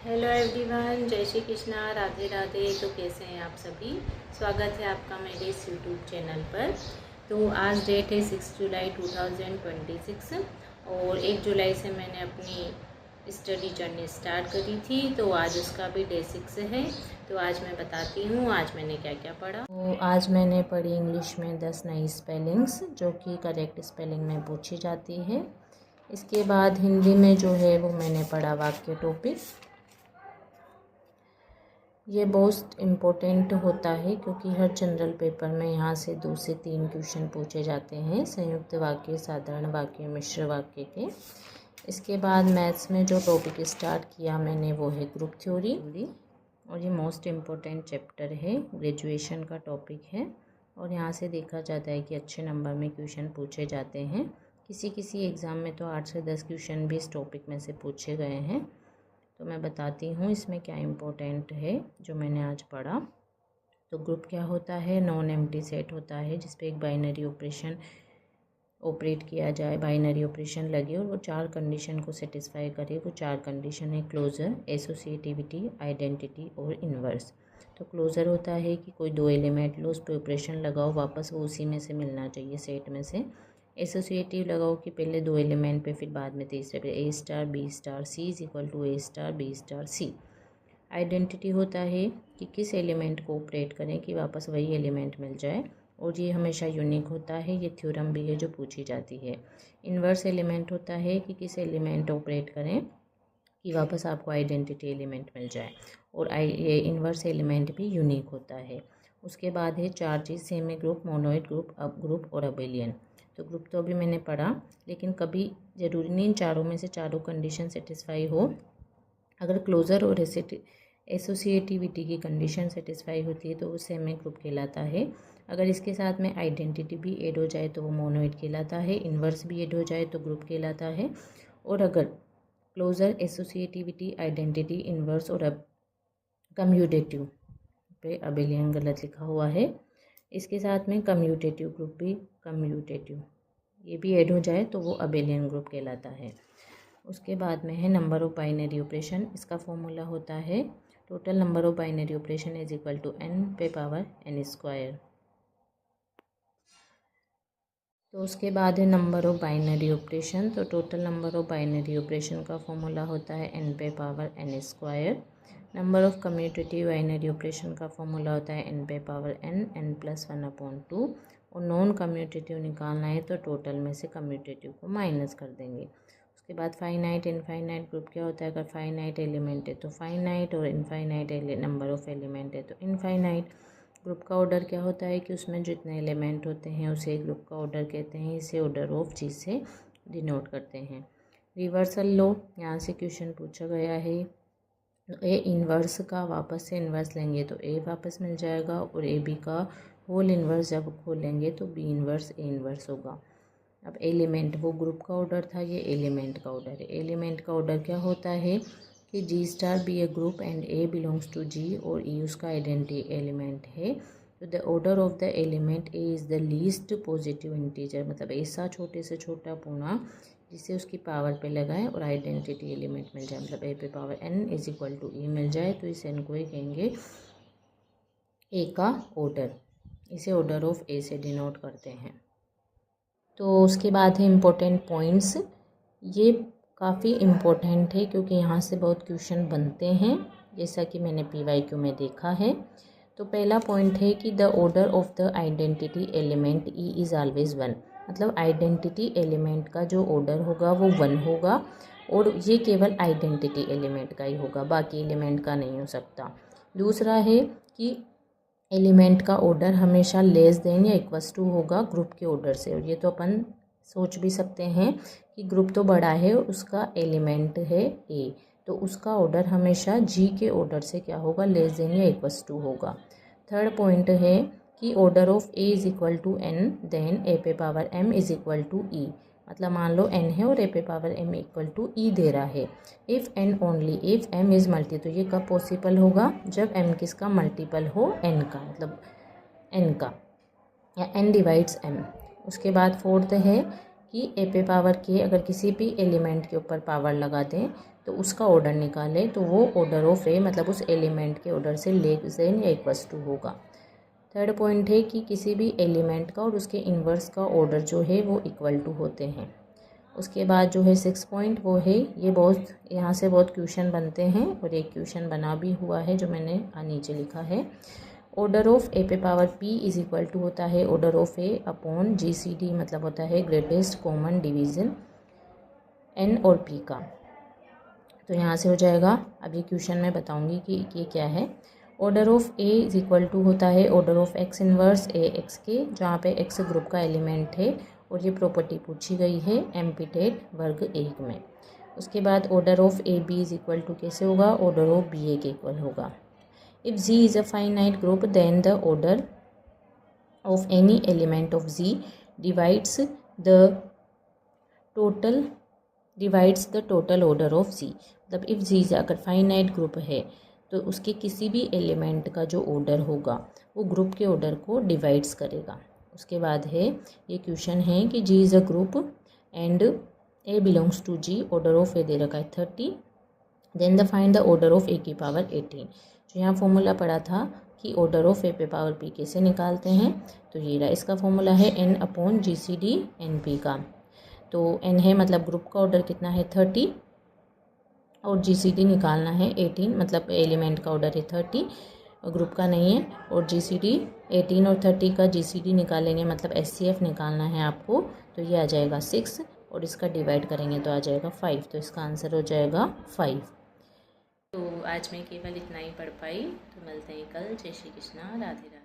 Hello everyone, जय श्री कृष्णा, राधे राधे। तो कैसे हैं आप सभी। स्वागत है आपका मेरे इस यूट्यूब चैनल पर। तो आज डेट है 6 जुलाई 2026 और 1 जुलाई से मैंने अपनी स्टडी जर्नी स्टार्ट करी थी। तो आज उसका भी डे 6 है। तो आज मैं बताती हूँ आज मैंने क्या क्या पढ़ा। तो आज मैंने पढ़ी इंग्लिश में 10 नई स्पेलिंग्स जो कि करेक्ट स्पेलिंग में पूछी जाती है। इसके बाद हिंदी में जो है वो मैंने पढ़ा वाक्य टॉपिक। ये बहुत इम्पोर्टेंट होता है क्योंकि हर जनरल पेपर में यहाँ से 2 से 3 क्वेश्चन पूछे जाते हैं, संयुक्त वाक्य, साधारण वाक्य, मिश्र वाक्य के। इसके बाद मैथ्स में जो टॉपिक स्टार्ट किया मैंने वो है ग्रुप थ्योरी और ये मोस्ट इम्पोर्टेंट चैप्टर है, ग्रेजुएशन का टॉपिक है और यहाँ से देखा जाता है कि अच्छे नंबर में क्वेश्चन पूछे जाते हैं। किसी एग्ज़ाम में तो 8 से 10 क्वेश्चन भी इस टॉपिक में से पूछे गए हैं। तो मैं बताती हूँ इसमें क्या इम्पोर्टेंट है जो मैंने आज पढ़ा। तो ग्रुप क्या होता है, नॉन एम्प्टी सेट होता है जिस पे एक बाइनरी ऑपरेशन ऑपरेट किया जाए, बाइनरी ऑपरेशन लगे और वो 4 कंडीशन को सेटिस्फाई करे। वो 4 कंडीशन है क्लोजर, एसोसिएटिविटी, आइडेंटिटी और इन्वर्स। तो क्लोजर होता है कि कोई 2 एलिमेंट लो, उस पर ऑपरेशन लगाओ, वापस वो उसी में से मिलना चाहिए, सेट में से। एसोसिएटिव लगाओ कि पहले 2 एलिमेंट पे फिर बाद में तीसरे पे, A star B star C is equal to A star B star C. Identity होता है कि किस एलिमेंट को ऑपरेट करें कि वापस वही एलिमेंट मिल जाए और ये हमेशा यूनिक होता है, ये थ्योरम भी है जो पूछी जाती है। इन्वर्स एलिमेंट होता है कि किस एलिमेंट ऑपरेट करें कि वापस आपको आइडेंटिटी एलिमेंट मिल जाए और ये इन्वर्स एलिमेंट भी यूनिक होता है। उसके बाद है 4 चीज़ सेम है, ग्रुप, मोनोइड ग्रुप, अब ग्रुप और अबेलियन। तो ग्रुप तो अभी मैंने पढ़ा, लेकिन कभी ज़रूरी नहीं इन चारों में से चारों कंडीशन सेटिस्फाई हो। अगर क्लोजर और एसोसिएटिविटी की कंडीशन सेटिस्फाई होती है तो वो सेमी ग्रुप कहलाता है। अगर इसके साथ में आइडेंटिटी भी ऐड हो जाए तो वो मोनोइड कहलाता है, इन्वर्स भी ऐड हो जाए तो ग्रुप कहलाता है। और अगर क्लोजर, एसोसिएटिविटी, आइडेंटिटी, इन्वर्स और अब कम्यूटेटिव पे अबेलियन गलत लिखा हुआ है, इसके साथ में कम्यूटेटिव ग्रुप भी, कम्यूटेटिव ये भी ऐड हो जाए तो वो अबेलियन ग्रुप कहलाता है। उसके बाद में है नंबर ऑफ बाइनरी ऑपरेशन। इसका फॉर्मूला होता है total number of binary operation is equal to n पे पावर n स्क्वायर। तो उसके बाद है नंबर ऑफ बाइनरी ऑपरेशन। तो total number of binary operation का फॉर्मूला होता है n पे power n square. Number of commutative binary operation का फॉर्मूला होता है n पे पावर n प्लस 1/2। और नॉन कम्यूटेटिव निकालना है तो टोटल में से कम्यूटेटिव को माइनस कर देंगे। उसके बाद फाइनाइट, इनफाइनाइट ग्रुप क्या होता है, अगर फाइनाइट एलिमेंट है तो फाइनाइट और इनफाइनाइट नंबर ऑफ एलिमेंट है तो इनफाइनाइट। ग्रुप का ऑर्डर क्या होता है कि उसमें जितने एलिमेंट होते हैं उसे ग्रुप का ऑर्डर कहते हैं। इसे ऑर्डर ऑफ चीज़ से डिनोट करते हैं। रिवर्सल लो, यहाँ से क्वेश्चन पूछा गया है। ए इन्वर्स का वापस से इन्वर्स लेंगे तो ए वापस मिल जाएगा और ए बी का होल इन्वर्स जब खोलेंगे तो बी इन्वर्स ए इन्वर्स होगा। अब एलिमेंट, वो ग्रुप का ऑर्डर था, ये एलिमेंट का ऑर्डर है। एलिमेंट का ऑर्डर क्या होता है कि G star be a group and a belongs to G और ई उसका आइडेंटिटी एलिमेंट है। तो the order of the element a is the least positive integer, मतलब ऐसा छोटे से छोटा पूर्णांक जिसे उसकी पावर पे लगाएं और आइडेंटिटी एलिमेंट मिल जाए, मतलब ए पे power n is equal to e मिल जाए तो इस n को ही कहेंगे ए का ऑर्डर। इसे ऑर्डर ऑफ ए से डिनोट करते हैं। तो उसके बाद है इम्पोर्टेंट पॉइंट्स। ये काफ़ी इम्पोर्टेंट है क्योंकि यहाँ से बहुत क्वेश्चन बनते हैं, जैसा कि मैंने PYQ में देखा है। तो पहला पॉइंट है कि the order of the identity element E is always 1, मतलब आइडेंटिटी एलिमेंट का जो ऑर्डर होगा वो 1 होगा और ये केवल आइडेंटिटी एलिमेंट का ही होगा, बाकी एलिमेंट का नहीं हो सकता। दूसरा है कि एलिमेंट का ऑर्डर हमेशा लेस देन या इक्वस टू होगा ग्रुप के ऑर्डर से। और ये तो अपन सोच भी सकते हैं कि ग्रुप तो बड़ा है, उसका एलिमेंट है ए, तो उसका ऑर्डर हमेशा जी के ऑर्डर से क्या होगा, लेस देन या इक्वस टू होगा। थर्ड पॉइंट है कि order of A is equal to n, then a पे power m is equal to e, मतलब मान लो n है और ए पे power m equal to e दे रहा है। If n only if m is multi, तो ये कब पॉसिबल होगा, जब m किसका मल्टीपल हो, n का, मतलब n का, या n डिवाइड्स m। उसके बाद फोर्थ है कि ए पे पावर के अगर किसी भी एलिमेंट के ऊपर पावर लगा दें तो उसका ऑर्डर निकालें तो वो ऑर्डर ऑफ ए मतलब उस एलिमेंट के ऑर्डर से लेस देन या इक्वल्स टू होगा। थर्ड पॉइंट है कि किसी भी एलिमेंट का और उसके इन्वर्स का ऑर्डर जो है वो इक्वल टू होते हैं। उसके बाद जो है 6 पॉइंट वो है, ये बहुत यहाँ से बहुत क्वेश्चन बनते हैं और एक क्वेश्चन बना भी हुआ है जो मैंने नीचे लिखा है। ऑर्डर ऑफ ए पे power P is equal to होता है order of A upon GCD मतलब होता है ग्रेटेस्ट कॉमन डिवीज़न एन और पी का। तो यहाँ से हो जाएगा, अब ये क्वेश्चन मैं बताऊँगी कि ये क्या है। Order of A is equal to होता है order of X inverse A X के, जहाँ पे एक्स ग्रुप का एलिमेंट है और ये प्रॉपर्टी पूछी गई है एम्पिटेट वर्ग 1 में। उसके बाद order of a b is equal to कैसे होगा, ऑर्डर ऑफ बी ए के इक्वल होगा। If G is a finite group then the order of any element of G divides the total order of G. मतलब if जी अगर finite group है तो उसके किसी भी एलिमेंट का जो ऑर्डर होगा वो ग्रुप के ऑर्डर को डिवाइड्स करेगा। उसके बाद है ये क्वेश्चन है कि G is a group and a belongs to G, order of a दे रखा है 30, then the find the order of a की पावर 18। जो यहाँ फॉर्मूला पढ़ा था कि ऑर्डर ऑफ ए पे पावर पी कैसे निकालते हैं, तो ये रहा, इसका फॉर्मूला है n अपॉन GCD NP का। तो n है मतलब ग्रुप का ऑर्डर कितना है 30 और GCD निकालना है 18, मतलब एलिमेंट का ऑर्डर है 30 और ग्रुप का नहीं है, और GCD 18 और 30 का GCD निकालेंगे मतलब SCF निकालना है आपको, तो ये आ जाएगा 6 और इसका डिवाइड करेंगे तो आ जाएगा 5, तो इसका आंसर हो जाएगा 5। तो आज मैं केवल इतना ही पढ़ पाई, तो मिलते हैं कल। जय श्री कृष्णा, राधे राधे।